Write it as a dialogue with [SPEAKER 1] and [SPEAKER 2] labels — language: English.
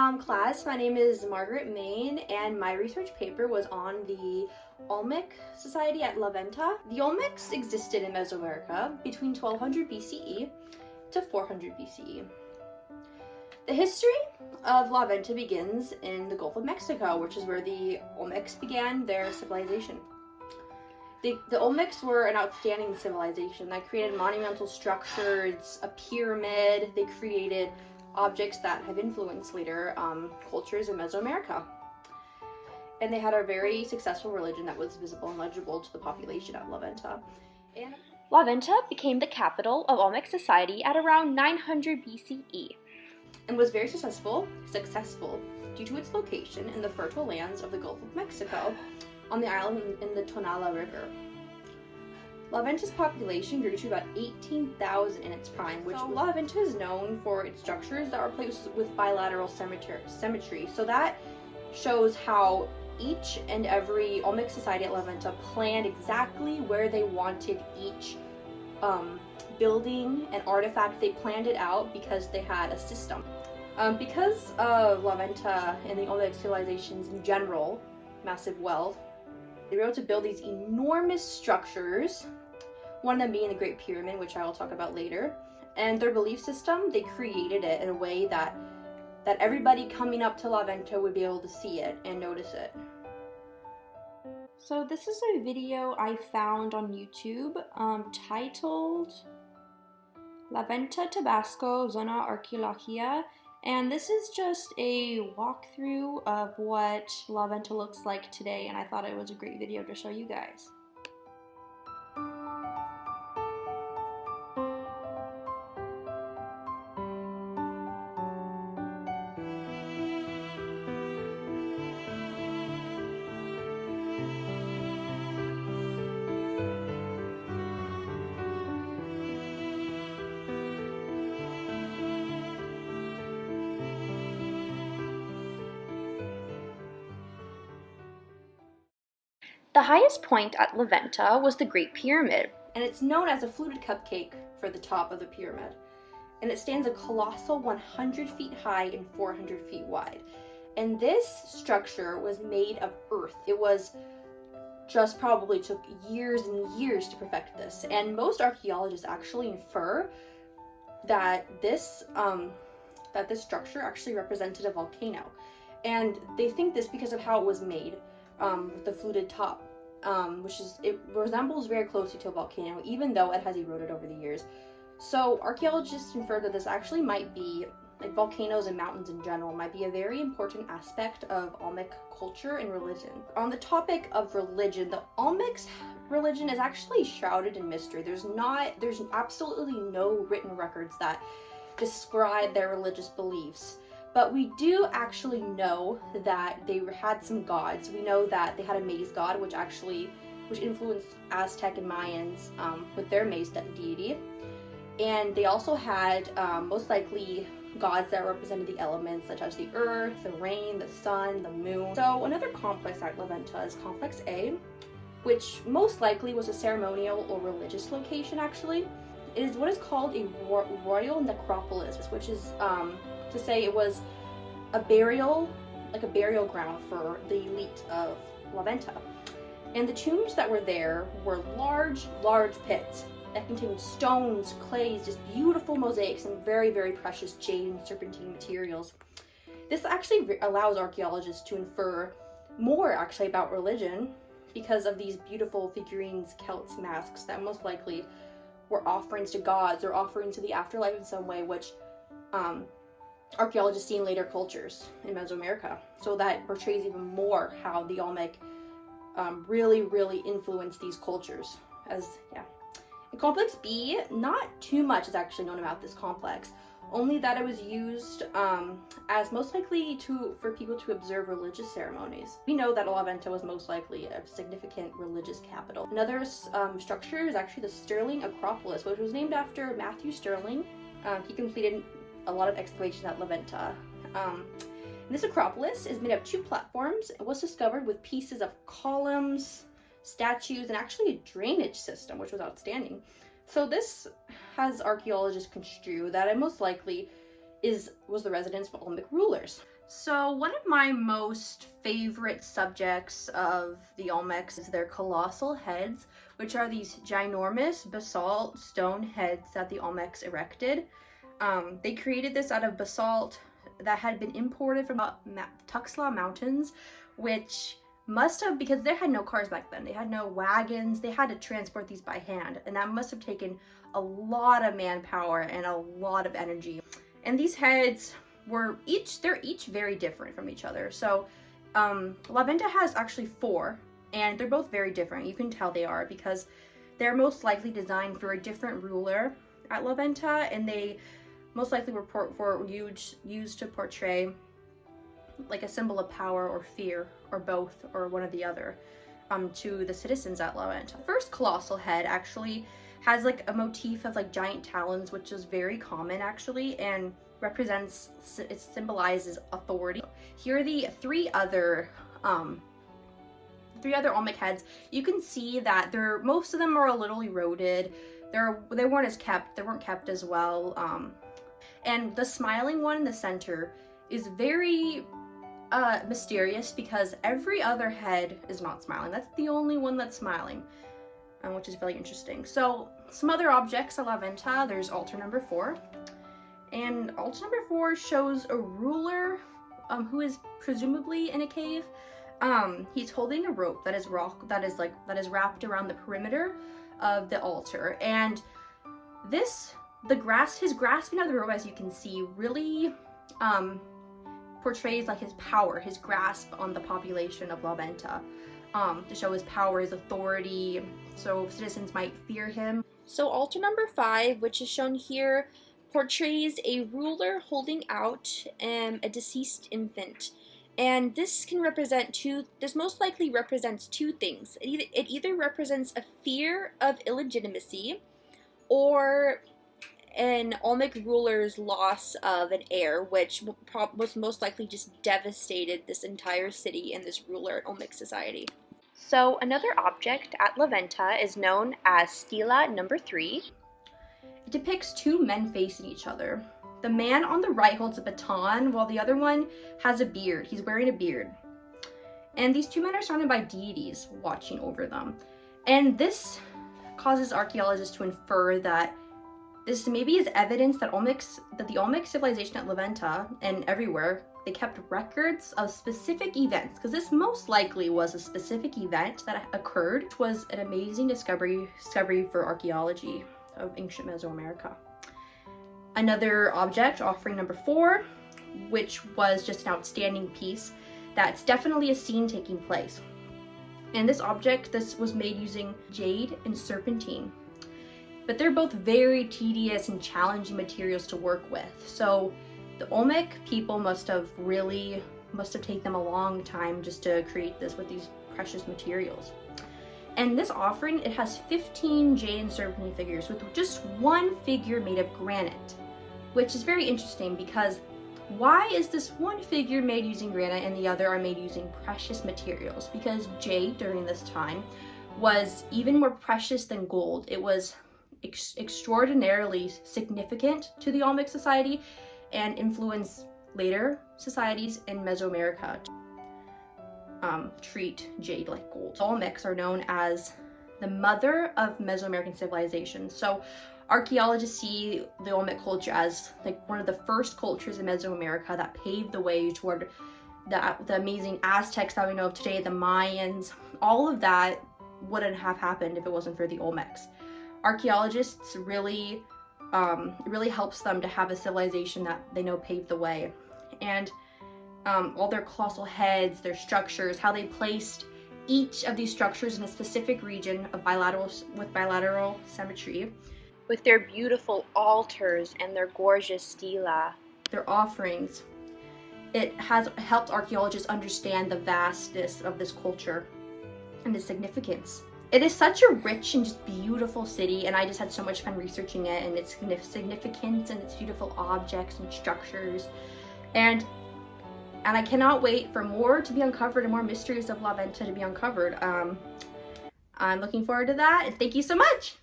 [SPEAKER 1] Class. My name is Margaret Main, and my research paper was on the Olmec Society at La Venta. The Olmecs existed in Mesoamerica between 1200 BCE to 400 BCE. The history of La Venta begins in the Gulf of Mexico, which is where the Olmecs began their civilization. The Olmecs were an outstanding civilization that created monumental structures, a pyramid. They created objects that have influenced later cultures in Mesoamerica. And they had a very successful religion that was visible and legible to the population at La Venta.
[SPEAKER 2] La Venta became the capital of Olmec society at around 900 BCE.
[SPEAKER 1] And was very successful due to its location in the fertile lands of the Gulf of Mexico on the island in the Tonala River. La Venta's population grew to about 18,000 in its prime, which La Venta is known for its structures that are placed with bilateral symmetry. So that shows how each and every Olmec society at La Venta planned exactly where they wanted each building and artifact. They planned it out because they had a system. Because of La Venta and the Olmec civilizations in general, massive wealth, they were able to build these enormous structures, one of them being the Great Pyramid, which I will talk about later. And their belief system, they created it in a way that everybody coming up to La Venta would be able to see it and notice it.
[SPEAKER 2] So this is a video I found on YouTube titled La Venta Tabasco Zona Arqueológica, and this is just a walkthrough of what La Venta looks like today, and I thought it was a great video to show you guys. The highest point at La Venta was the Great Pyramid.
[SPEAKER 1] And it's known as a fluted cupcake for the top of the pyramid. And it stands a colossal 100 feet high and 400 feet wide. And this structure was made of earth. It was just probably took years and years to perfect this. And most archaeologists actually infer that this structure actually represented a volcano. And they think this because of how it was made. With the fluted top, it resembles very closely to a volcano, even though it has eroded over the years. So archaeologists infer that this actually might be, like volcanoes and mountains in general, might be a very important aspect of Olmec culture and religion. On the topic of religion, the Olmec's religion is actually shrouded in mystery. There's absolutely no written records that describe their religious beliefs. But we do actually know that they had some gods. We know that they had a maize god, which influenced Aztec and Mayans with their maize deity. And they also had most likely gods that represented the elements, such as the earth, the rain, the sun, the moon. So another complex at La Venta is Complex A, which most likely was a ceremonial or religious location actually. It is what is called a royal necropolis, which is to say it was a burial ground for the elite of La Venta. And the tombs that were there were large pits that contained stones, clays, just beautiful mosaics and very, very precious jade and serpentine materials. This actually allows archaeologists to infer more actually about religion because of these beautiful figurines, celts, masks that most likely were offerings to gods or offerings to the afterlife in some way, which archaeologists see in later cultures in Mesoamerica. So that portrays even more how the Olmec really influenced these cultures. In Complex B, not too much is actually known about this complex, only that it was used as most likely for people to observe religious ceremonies. We know that La Venta was most likely a significant religious capital. Another structure is actually the Sterling Acropolis, which was named after Matthew Sterling. He completed a lot of excavations at La Venta. This acropolis is made of 2 platforms. It was discovered with pieces of columns, statues, and actually a drainage system, which was outstanding. So this has archaeologists construe that it most likely was the residence of Olmec rulers. So one of my most favorite subjects of the Olmecs is their colossal heads, which are these ginormous basalt stone heads that the Olmecs erected. They created this out of basalt that had been imported from Tuxtla Mountains, which must have, because they had no cars back then, they had no wagons, they had to transport these by hand, and that must have taken a lot of manpower and a lot of energy. And these heads they're each very different from each other. So La Venta has actually 4, and they're both very different. You can tell they are because they're most likely designed for a different ruler at La Venta, and they most likely were used to portray like a symbol of power or fear or both or one or the other to the citizens at La Venta. First colossal head actually has like a motif of like giant talons, which is very common actually, and it symbolizes authority. Here are the 3 other Olmec heads. You can see that most of them are a little eroded. They weren't kept as well. And the smiling one in the center is very mysterious because every other head is not smiling. That's the only one that's smiling, which is really interesting. So some other objects at La Venta, there's altar number 4. And altar number 4 shows a ruler who is presumably in a cave. He's holding a rope that is wrapped around the perimeter of the altar. And his grasping of the rope, as you can see, really portrays like his power, his grasp on the population of La Venta, to show his power, his authority, so citizens might fear him.
[SPEAKER 2] So altar number 5, which is shown here, portrays a ruler holding out a deceased infant. And this most likely represents 2 things. It either represents a fear of illegitimacy or an Olmec ruler's loss of an heir, which was most likely just devastated this entire city and this ruler at Olmec society. So another object at La Venta is known as Stela number 3.
[SPEAKER 1] It depicts 2 men facing each other. The man on the right holds a baton while the other one has a beard. He's wearing a beard. And these 2 men are surrounded by deities watching over them. And this causes archaeologists to infer that this maybe is evidence that the Olmec civilization at La Venta and everywhere, they kept records of specific events, because this most likely was a specific event that occurred, which was an amazing discovery for archaeology of ancient Mesoamerica. Another object, offering number 4, which was just an outstanding piece, that's definitely a scene taking place. And this was made using jade and serpentine. But they're both very tedious and challenging materials to work with. So the Olmec people must have taken them a long time just to create this with these precious materials. And this offering, it has 15 jade and serpentine figures with just 1 figure made of granite, which is very interesting because why is this 1 figure made using granite and the other are made using precious materials? Because jade during this time was even more precious than gold. It was extraordinarily significant to the Olmec society and influenced later societies in Mesoamerica. Treat jade like gold. Olmecs are known as the mother of Mesoamerican civilization. So archaeologists see the Olmec culture as like one of the first cultures in Mesoamerica that paved the way toward the amazing Aztecs that we know of today, the Mayans. All of that wouldn't have happened if it wasn't for the Olmecs. Archaeologists really helps them to have a civilization that they know paved the way. And all their colossal heads, their structures, how they placed each of these structures in a specific region of bilateral symmetry.
[SPEAKER 2] With their beautiful altars and their gorgeous stela.
[SPEAKER 1] Their offerings. It has helped archaeologists understand the vastness of this culture and its significance. It is such a rich and just beautiful city, and I just had so much fun researching it and its significance and its beautiful objects and structures. And I cannot wait for more to be uncovered and more mysteries of La Venta to be uncovered. I'm looking forward to that, and thank you so much!